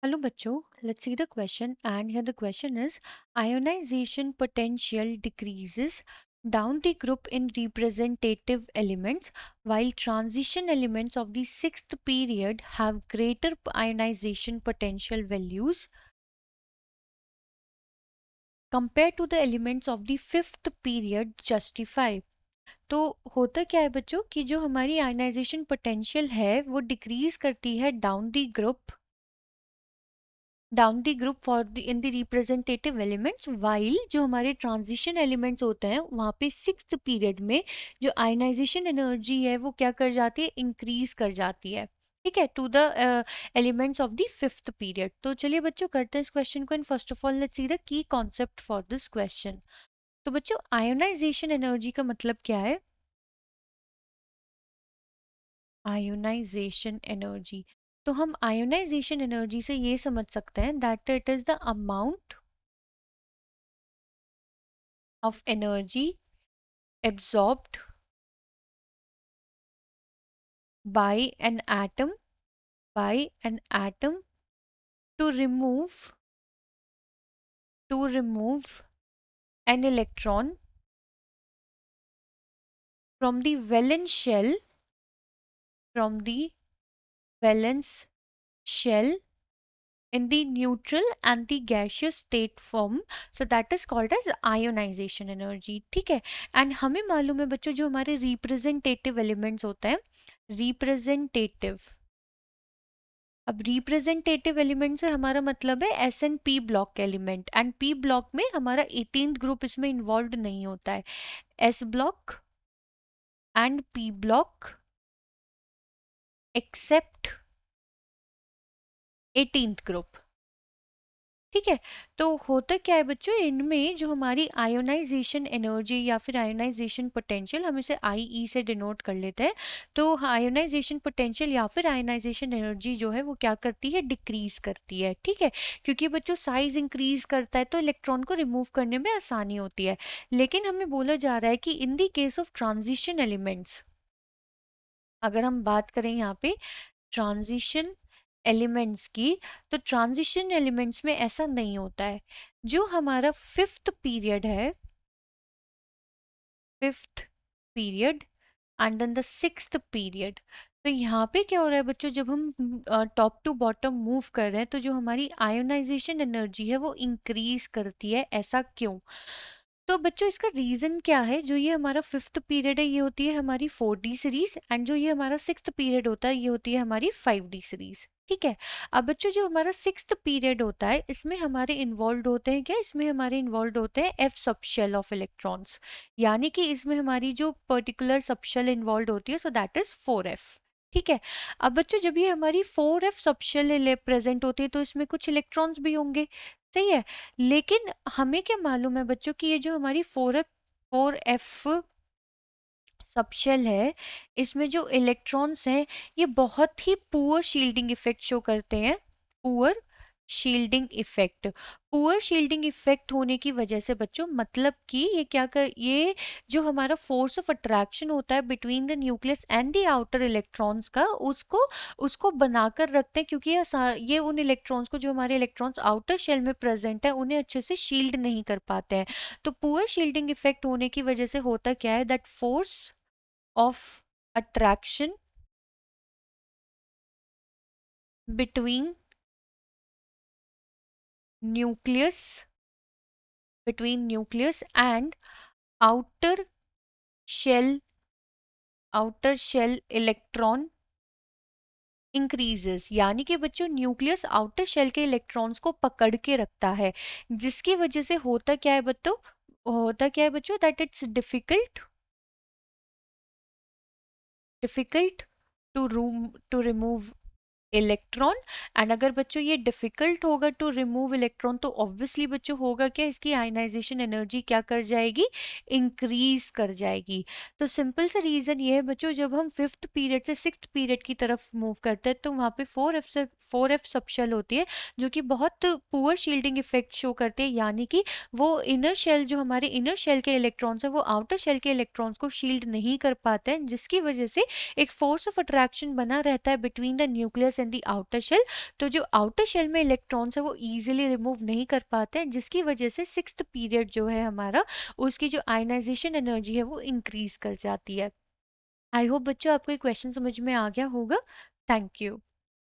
Hello bachcho, let's see the question, and here the question is ionization potential decreases down the group in representative elements while transition elements of the sixth period have greater ionization potential values compared to the elements of the fifth period justify। तो होता क्या है बच्चों कि जो हमारी ionization potential है वो डिक्रीज करती है down the group for the in the representative elements while जो हमारे ट्रांजिशन एलिमेंट्स होते हैं वहां पे सिक्स्थ पीरियड में जो आयनाइजेशन एनर्जी है वो क्या कर जाती है, इंक्रीज कर जाती है। ठीक है, to the elements of the fifth period. तो चलिए बच्चों करते हैं इस क्वेश्चन को। And first of all let's see the key concept for this question. तो बच्चों आयोनाइजेशन एनर्जी का मतलब क्या है? आयोनाइजेशन एनर्जी, तो हम आयोनाइजेशन एनर्जी से ये समझ सकते हैं that it is the amount of energy absorbed by an atom by an atom to remove an electron from the valence shell from the valence shell in the neutral and the gaseous state form, so that is called as ionization energy। ठीक है, and हमें मालूम है बच्चों जो हमारे representative elements होते हैं, रिप्रेजेंटेटिव, अब रिप्रेजेंटेटिव एलिमेंट से हमारा मतलब है S and P block element, and P block में हमारा 18th ग्रुप इसमें इन्वॉल्व नहीं होता है। S block and P block except 18th group. ठीक है, तो होता क्या है बच्चों इनमें जो हमारी आयोनाइजेशन एनर्जी या फिर आयोनाइजेशन पोटेंशियल, हम इसे आई से डिनोट कर लेते हैं। तो आयोनाइजेशन पोटेंशियल या फिर आयोनाइजेशन एनर्जी जो है वो क्या करती है, डिक्रीज करती है। ठीक है, क्योंकि बच्चों साइज इंक्रीज करता है तो इलेक्ट्रॉन को रिमूव करने में आसानी होती है। लेकिन हमें बोला जा रहा है कि in the case of transition elements, अगर हम बात करें यहाँ पे ट्रांजिशन एलिमेंट्स की, तो ट्रांजिशन एलिमेंट्स में ऐसा नहीं होता है। जो हमारा फिफ्थ पीरियड है, fifth period and then the sixth period, तो यहाँ पे क्या हो रहा है बच्चों, जब हम टॉप टू बॉटम मूव कर रहे हैं तो जो हमारी आयोनाइजेशन एनर्जी है वो इंक्रीज करती है। ऐसा क्यों? तो बच्चों इसका रीजन क्या है, जो ये हमारा फिफ्थ पीरियड है ये होती है हमारी 4D सीरीज, एंड जो ये हमारा सिक्स्थ पीरियड होता है ये होती है हमारी 5D सीरीज। ठीक है, अब बच्चों जो हमारा सिक्स्थ पीरियड होता है इसमें हमारे इन्वॉल्व होते हैं क्या, इसमें हमारे इन्वॉल्व होते हैं एफ सबशेल ऑफ इलेक्ट्रॉन्स, यानी कि इसमें हमारी जो पर्टिकुलर सबशेल इन्वॉल्व होती है सो दैट इज 4F। ठीक है, अब बच्चों जब ये हमारी 4F सबशेल प्रेजेंट होती है तो इसमें कुछ इलेक्ट्रॉन्स भी होंगे, सही है। लेकिन हमें क्या मालूम है बच्चों कि ये जो हमारी 4F सबशेल है इसमें जो इलेक्ट्रॉन्स हैं ये बहुत ही पुअर शील्डिंग इफेक्ट शो करते हैं। Poor shielding effect, poor shielding effect होने की वजह से बच्चों मतलब कि ये जो हमारा फोर्स ऑफ अट्रैक्शन होता है between the nucleus and the outer electrons का, उसको उसको बनाकर रखते हैं, क्योंकि ये उन इलेक्ट्रॉन्स को, जो हमारे इलेक्ट्रॉन्स आउटर शेल में प्रेजेंट है उन्हें अच्छे से शील्ड नहीं कर पाते हैं। तो पुअर शील्डिंग इफेक्ट होने की वजह से होता क्या है, that force of attraction between nucleus and outer shell electron increases, यानी कि बच्चों न्यूक्लियस आउटर शेल के इलेक्ट्रॉन्स को पकड़ के रखता है, जिसकी वजह से होता क्या है बच्चों, that it's difficult to remove electron. And अगर बच्चों ये डिफिकल्ट होगा टू रिमूव इलेक्ट्रॉन तो ऑब्वियसली बच्चों होगा क्या, इसकी आयनाइजेशन एनर्जी क्या कर जाएगी, इंक्रीज कर जाएगी। तो सिंपल सा रीजन ये है बच्चों, जब हम फिफ्थ पीरियड से सिक्स्थ पीरियड की तरफ मूव करते हैं तो वहां पे 4F सबशेल होती है जो कि बहुत पुअर शील्डिंग इफेक्ट शो करते हैं, यानी कि वो इनर शेल, जो हमारे इनर शेल के इलेक्ट्रॉन्स है वो आउटर शेल के इलेक्ट्रॉन्स को शील्ड नहीं कर पाते हैं, जिसकी वजह से एक फोर्स ऑफ अट्रैक्शन बना रहता है between the nucleus and the outer shell. तो जो आउटर शेल में इलेक्ट्रॉन्स है वो इजीली रिमूव नहीं कर पाते हैं, जिसकी वजह से सिक्स्थ पीरियड जो है हमारा, उसकी जो आयनाइजेशन एनर्जी है वो इंक्रीज कर जाती है। आई होप बच्चों आपको ये क्वेश्चन समझ में आ गया होगा। Thank you.